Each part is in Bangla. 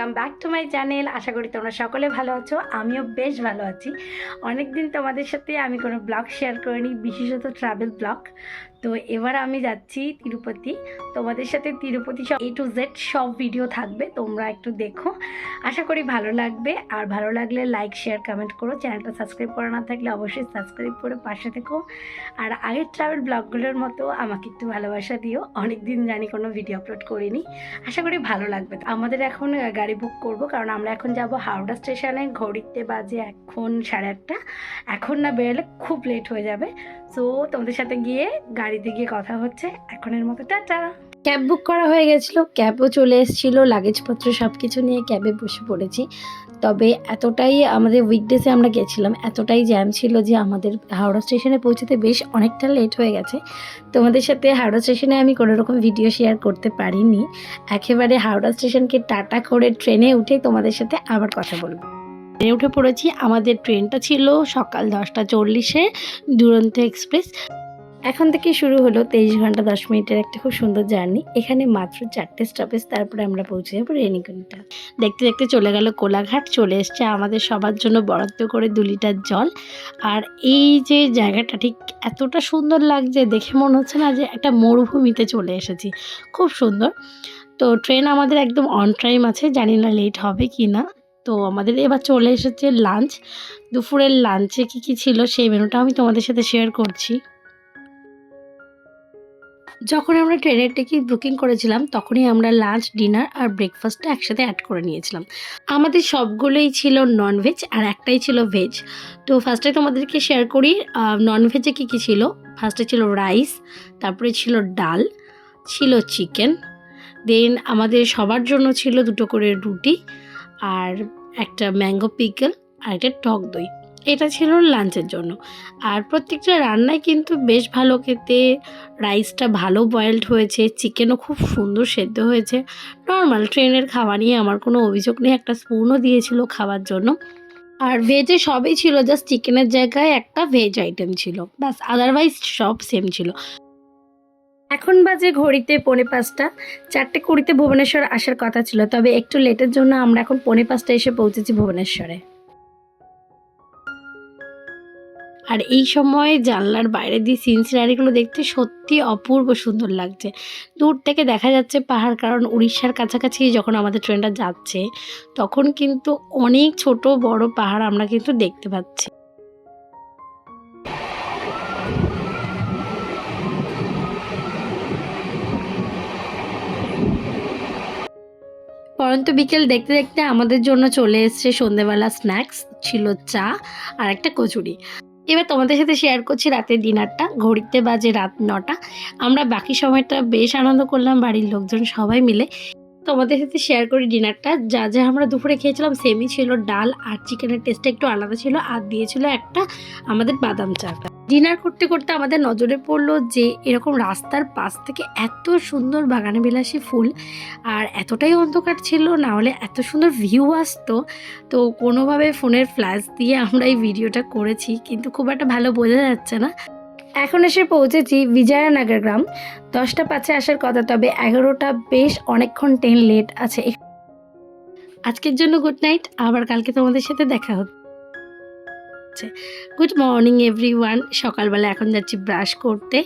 Welcome back to my channel. আশা করি তোমরা সকলে ভালো আছো, আমিও বেশ ভালো আছি। অনেকদিন তোমাদের সাথে আমি কোনো ব্লগ শেয়ার করিনি, বিশেষত ট্রাভেল ব্লগ। তো এবার আমি যাচ্ছি তিরুপতি। তোমাদের সাথে তিরুপতি সব A to Z সব ভিডিও থাকবে, তোমরা একটু দেখো, আশা করি ভালো লাগবে। আর ভালো লাগলে লাইক শেয়ার কমেন্ট করো, চ্যানেলটা সাবস্ক্রাইব করা না থাকলে অবশ্যই সাবস্ক্রাইব করে পাশে থেকো। আর আগের ট্রাভেল ব্লগগুলোর মতো আমাকে একটু ভালোবাসা দিও, অনেকদিন জানি কোনো ভিডিও আপলোড করিনি, আশা করি ভালো লাগবে। আমাদের এখন গাড়ি বুক করব, কারণ আমরা এখন যাব হাওড়া স্টেশনে। ঘড়িতে বাজে এখন 8:30। এখন না বেরোলে খুব লেট হয়ে যাবে। সো তোমাদের সাথে গিয়ে গাড়িতে গিয়ে কথা হচ্ছে। এখনের মতো টাটা। ক্যাব বুক করা হয়ে গেছিলো, ক্যাবও চলে এসেছিলো, লাগেজপত্র সব কিছু নিয়ে ক্যাবে বসে পড়েছি। তবে এতটাই আমাদের উইকডেসে আমরা গেছিলাম, এতটাই জ্যাম ছিল যে আমাদের হাওড়া স্টেশনে পৌঁছতে বেশ অনেকটা লেট হয়ে গেছে। তোমাদের সাথে হাওড়া স্টেশনে আমি কোনো রকম ভিডিও শেয়ার করতে পারিনি। একেবারে হাওড়া স্টেশনকে টাটা করে ট্রেনে উঠে তোমাদের সাথে আবার কথা বলবো। ট্রেনে উঠে পড়েছি। আমাদের ট্রেনটা ছিল সকাল 10:40-এ, দুরন্ত এক্সপ্রেস। এখন থেকে শুরু হলো 23 ঘন্টা 10 মিনিটের একটা খুব সুন্দর জার্নি। এখানে মাত্র 4টে স্টপেজ, তারপরে আমরা পৌঁছে যাবো রেণিগুন্টা। দেখতে দেখতে চলে গেল কোলাঘাট। চলে এসছে আমাদের সবার জন্য বরাদ্দ করে 2 লিটার জল। আর এই যে জায়গাটা ঠিক এতটা সুন্দর লাগছে, দেখে মনে হচ্ছে না যে একটা মরুভূমিতে চলে এসেছি। খুব সুন্দর। তো ট্রেন আমাদের একদম অন টাইম আছে, জানি না লেট হবে কি না। তো আমাদের এবার চলে এসেছে লাঞ্চ। দুপুরের লাঞ্চে কী ছিল সেই মেনুটা আমি তোমাদের সাথে শেয়ার করছি। যখন আমরা ট্রেনের টিকিট বুকিং করেছিলাম তখনই আমরা লাঞ্চ, ডিনার আর ব্রেকফাস্টটা একসাথে অ্যাড করে নিয়েছিলাম। আমাদের সবগুলোই ছিল ননভেজ আর একটাই ছিল ভেজ। তো ফার্স্টে তোমাদেরকে শেয়ার করি ননভেজে কী ছিল। ফার্স্টে ছিল রাইস, তারপরে ছিল ডাল, ছিল চিকেন, দেন আমাদের সবার জন্য ছিল 2টো করে রুটি আর একটা ম্যাঙ্গো পিকল আর একটা টক দই। এটা ছিল লাঞ্চের জন্য। আর প্রত্যেকটা রান্নায় কিন্তু বেশ ভালো খেতে। রাইসটা ভালো বয়েলড হয়েছে, চিকেনও খুব সুন্দর সেদ্ধ হয়েছে। নর্মাল ট্রেনের খাওয়া নিয়ে আমার কোনো অভিযোগ নেই। একটা স্পুনও দিয়েছিল খাওয়ার জন্য। আর ভেজে সবই ছিল, জাস্ট চিকেনের জায়গায় একটা ভেজ আইটেম ছিল, ব্যাস। আদারওয়াইজ সব সেম ছিল। এখন বাজে ঘড়িতে 4:45। 4:20 ভুবনেশ্বর আসার কথা ছিল, তবে একটু লেটের জন্য আমরা এখন 4:45 এসে পৌঁছেছি ভুবনেশ্বরে। আর এই সময় জানলার বাইরে দিয়ে সিনারিগুলো দেখতে সত্যি অপূর্ব সুন্দর লাগছে। দূর থেকে দেখা যাচ্ছে পাহাড়, কারণ উড়িষ্যার কাছাকাছি যখন আমাদের ট্রেনটা যাচ্ছে তখন কিন্তু অনেক ছোট বড় পাহাড় আমরা কিন্তু দেখতে পাচ্ছি। পরন্ত বিকেল দেখতে দেখতে আমাদের জন্য চলে এসছে সন্ধেবেলা স্ন্যাক্স। ছিল চা আর একটা কচুরি। এবার তোমাদের সাথে শেয়ার করছি রাতের ডিনারটা। ঘড়িতে বাজে রাত 9টা। আমরা বাকি সময়টা বেশ আনন্দ করলাম বাড়ির লোকজন সবাই মিলে। তোমাদের সাথে শেয়ার করি ডিনারটা। যা যা আমরা দুপুরে খেয়েছিলাম সেমই ছিল। ডাল আর চিকেনের টেস্টটা একটু আলাদা ছিল, আর দিয়েছিল একটা আমাদের বাদাম চা। ডিনার করতে করতে আমাদের নজরে পড়লো যে এরকম রাস্তার পাশ থেকে এত সুন্দর বাগানে বিলাসী ফুল, আর এতটাই অন্ধকার ছিল, না হলে এত সুন্দর ভিউ আসতো। তো কোনোভাবে ফোনের ফ্ল্যাশ দিয়ে আমরা এই ভিডিওটা করেছি, কিন্তু খুব একটা ভালো বোঝা যাচ্ছে না। এখন এসে পৌঁছেছি বিজয়নগর গ্রাম। 10টা 5-এ আসার কথা, তবে 11টা, বেশ অনেকক্ষণ ট্রেন লেট আছে। আজকের জন্য গুড নাইট, আবার কালকে তোমাদের সাথে দেখা হচ্ছে। Good morning everyone. সকালবেলা এখন যাচ্ছি ব্রাশ করতে।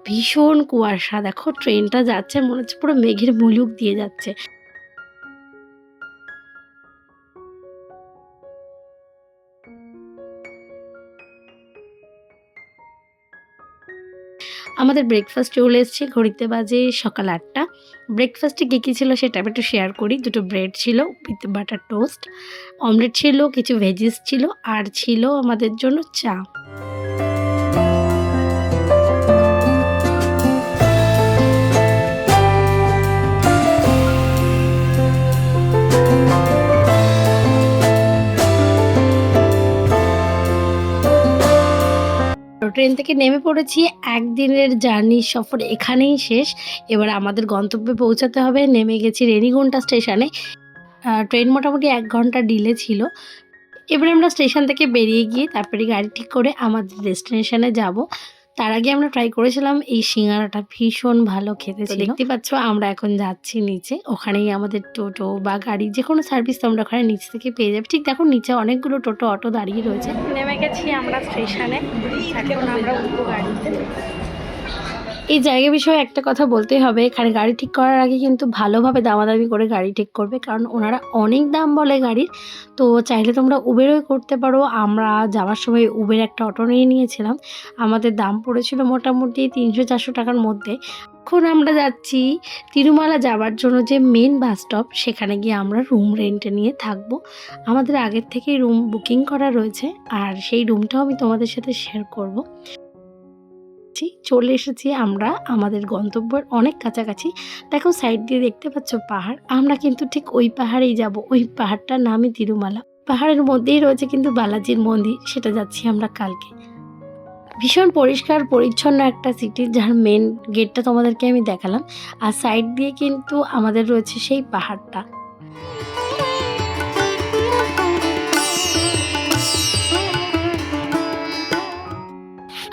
ভীষণ কুয়াশা, দেখো ট্রেনটা যাচ্ছে মনে হচ্ছে পুরো মেঘের মুলুক দিয়ে যাচ্ছে। আমাদের ব্রেকফাস্ট চলে এসেছে। ঘড়িতে বাজে সকাল 8টা। ব্রেকফাস্টে কী ছিল সেটা আমি একটু শেয়ার করি। 2টো ব্রেড ছিল উইথ বাটার টোস্ট, অমলেট ছিল, কিছু ভেজিস ছিল, আর ছিল আমাদের জন্য চা। ট্রেন থেকে নেমে পড়েছি। একদিনের জার্নি সফর এখানেই শেষ। এবার আমাদের গন্তব্যে পৌঁছাতে হবে। নেমে গেছি রেণিগুন্টা স্টেশনে। ট্রেন মোটামুটি 1 ঘন্টা ডিলে ছিল। এবারে আমরা স্টেশন থেকে বেরিয়ে গিয়ে তারপরে গাড়ি ঠিক করে আমাদের ডেস্টিনেশনে যাব। তার আগে আমরা ট্রাই করেছিলাম এই সিঙ্গারাটা, ভীষণ ভালো খেতে ছিল। দেখতে পাচ্ছ আমরা এখন যাচ্ছি নিচে, ওখানেই আমাদের টোটো বা গাড়ি যে কোনো সার্ভিস তোমরা ওখানে নিচ থেকে পেয়ে যাবে। ঠিক দেখো নিচে অনেকগুলো টোটো অটো দাঁড়িয়ে রয়েছে। নেমে গেছি আমরা স্টেশনে, এখন আমরা উঠবো গাড়িতে। এই জায়গা বিষয়ে একটা কথা বলতেই হবে, এখানে গাড়ি ঠিক করার আগে কিন্তু ভালোভাবে দামাদামি করে গাড়ি ঠিক করবে, কারণ ওনারা অনেক দাম বলে গাড়ির। তো চাইলে তোমরা উবেরও করতে পারো। আমরা যাওয়ার সময় উবের একটা অটো নিয়ে নিয়েছিলাম, আমাদের দাম পড়েছিল মোটামুটি 300-400 টাকার মধ্যে। এখন আমরা যাচ্ছি তিরুমালা যাওয়ার জন্য যে মেন বাস স্টপ, সেখানে গিয়ে আমরা রুম রেন্টে নিয়ে থাকবো। আমাদের আগের থেকেই রুম বুকিং করা রয়েছে, আর সেই রুমটাও আমি তোমাদের সাথে শেয়ার করব। চলে এসেছি আমরা আমাদের গন্তব্যের অনেক কাছাকাছি। দেখো সাইড দিয়ে দেখতে পাচ্ছ পাহাড়, আমরা কিন্তু ঠিক ওই পাহাড়েই যাব। ওই পাহাড়টার নামই তিরুমালা। পাহাড়ের মধ্যেই রয়েছে কিন্তু বালাজির মন্দির, সেটা যাচ্ছি আমরা কালকে। ভীষণ পরিষ্কার পরিচ্ছন্ন একটা সিটি, যার মেন গেটটা তোমাদেরকে আমি দেখালাম, আর সাইড দিয়ে কিন্তু আমাদের রয়েছে সেই পাহাড়টা।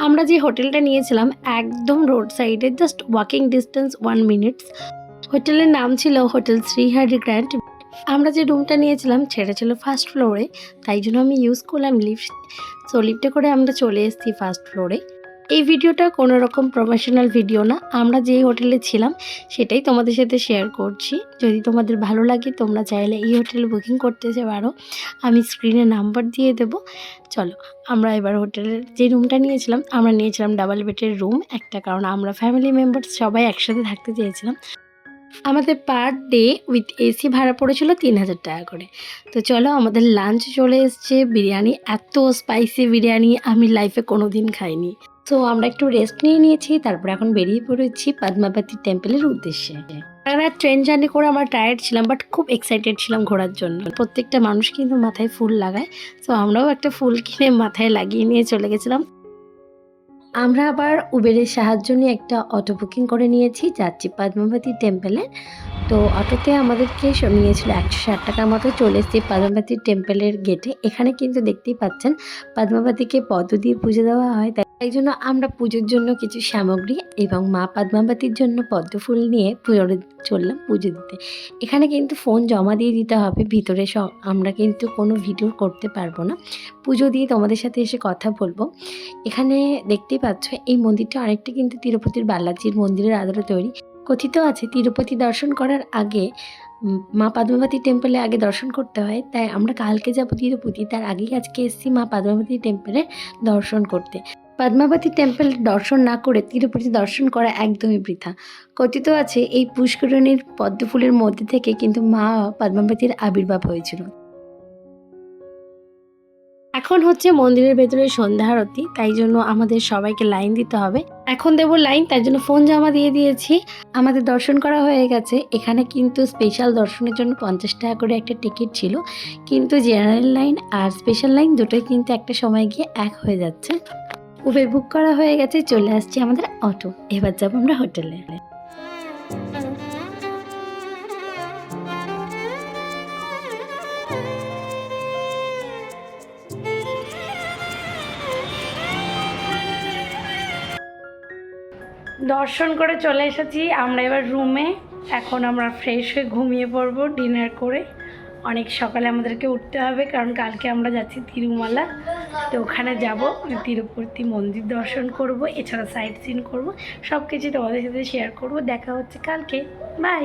আমরা যে হোটেলটা নিয়েছিলাম একদম রোড সাইডে, জাস্ট ওয়াকিং ডিস্টেন্স 1 মিনিটস। হোটেলের নাম ছিল হোটেল শ্রীহরি গ্র্যান্ড। আমরা যে রুমটা নিয়েছিলাম সেটা ছিল ফার্স্ট ফ্লোরে, তাই জন্য আমি ইউজ করলাম লিফট। সো লিফটে করে আমরা চলে এসেছি ফার্স্ট ফ্লোরে। এই ভিডিওটা কোনো রকম প্রফেশনাল ভিডিও না, আমরা যেই হোটেলে ছিলাম সেটাই তোমাদের সাথে শেয়ার করছি। যদি তোমাদের ভালো লাগে তোমরা চাইলে এই হোটেলে বুকিং করতে পারো, আমি স্ক্রিনে নাম্বার দিয়ে দেবো। চলো আমরা এবার হোটেলের যে রুমটা নিয়েছিলাম, আমরা নিয়েছিলাম ডাবল বেডের রুম একটা, কারণ আমরা ফ্যামিলি মেম্বার সবাই একসাথে থাকতে চেয়েছিলাম। আমাদের পার ডে উইথ এসি ভাড়া পড়েছিল 3000 টাকা করে। তো চলো আমাদের লাঞ্চ চলে এসছে। বিরিয়ানি, এত স্পাইসি বিরিয়ানি আমি লাইফে কোনো দিন খাইনি। তো আমরা একটু রেস্ট নিয়ে নিয়েছি, তারপর এখন বেরিয়ে পড়েছি পদ্মাবতী টেম্পলের উদ্দেশ্যে। সারা ট্রেন জার্নি করে আমরা টায়ার্ড ছিলাম, বাট খুব এক্সাইটেড ছিলাম ঘোরার জন্য। প্রত্যেকটা মানুষ কিন্তু মাথায় ফুল লাগায়, তো আমরাও একটা ফুল কিনে মাথায় লাগিয়ে নিয়ে চলে গেছিলাম। আমরা আবার উবেরের সাহায্য নিয়ে একটা অটো বুকিং করে নিয়েছি, যাচ্ছি পদ্মাবতী টেম্পলে। তো অটোতে আমাদেরকে নিয়েছিল 160 টাকার মতো। চলে এসেছি পদ্মাবতী টেম্পলের গেটে। এখানে কিন্তু দেখতেই পাচ্ছেন পদ্মাবতীকে পদ্ম দিয়ে পুজো দেওয়া হয়, তাই জন্য আমরা পুজোর জন্য কিছু সামগ্রী এবং মা পদ্মাবতীর জন্য পদ্ম ফুল নিয়ে চললাম পুজো দিতে। এখানে কিন্তু ফোন জমা দিয়ে দিতে হবে ভিতরে, আমরা কিন্তু কোনো ভিডিও করতে পারবো না। পুজো দিয়ে তোমাদের সাথে এসে কথা বলবো। এখানে দেখতেই পাচ্ছ এই মন্দিরটা অনেকটা কিন্তু তিরুপতির বালাজির মন্দিরের আদলে তৈরি। কথিত আছে তিরুপতি দর্শন করার আগে মা পদ্মাবতী টেম্পলে আগে দর্শন করতে হয়, তাই আমরা কালকে যাব তিরুপতি, তার আগেই আজকে এসেছি মা পদ্মাবতী টেম্পলে দর্শন করতে। পদ্মাবতী টেম্পল দর্শন না করে তিরুপতি দর্শন করা একদমই বৃথা। কথিত আছে এই পুষ্করিণীর পদ্ম ফুলের মধ্যে থেকে কিন্তু মা পদ্মাবতীর আবির্ভাব হয়েছিল। এখন হচ্ছে মন্দিরের ভেতরে সন্ধ্যা আরতি, তাই জন্য আমাদের সবাইকে লাইন দিতে হবে। এখন দেবো লাইন, তাই জন্য ফোন জমা দিয়ে দিয়েছি। আমাদের দর্শন করা হয়ে গেছে। এখানে কিন্তু স্পেশাল দর্শনের জন্য 50 টাকা করে একটা টিকিট ছিল, কিন্তু জেনারেল লাইন আর স্পেশাল লাইন দুটোই কিন্তু একটা সময় গিয়ে এক হয়ে যাচ্ছে। উবের বুক করা হয়ে গেছে, চলে আসছে আমাদের অটো। এবার যাবো আমরা হোটেলে। দর্শন করে চলে এসেছি আমরা এবার রুমে। এখন আমরা ফ্রেশ হয়ে ঘুমিয়ে পড়বো ডিনার করে। অনেক সকালে আমাদেরকে উঠতে হবে, কারণ কালকে আমরা যাচ্ছি তিরুমালা। তো ওখানে যাব, তিরুপতি মন্দির দর্শন করব, এছাড়া সাইট সিন করব, সব কিছু তোমাদের সাথে শেয়ার করব। দেখা হচ্ছে কালকে, বাই।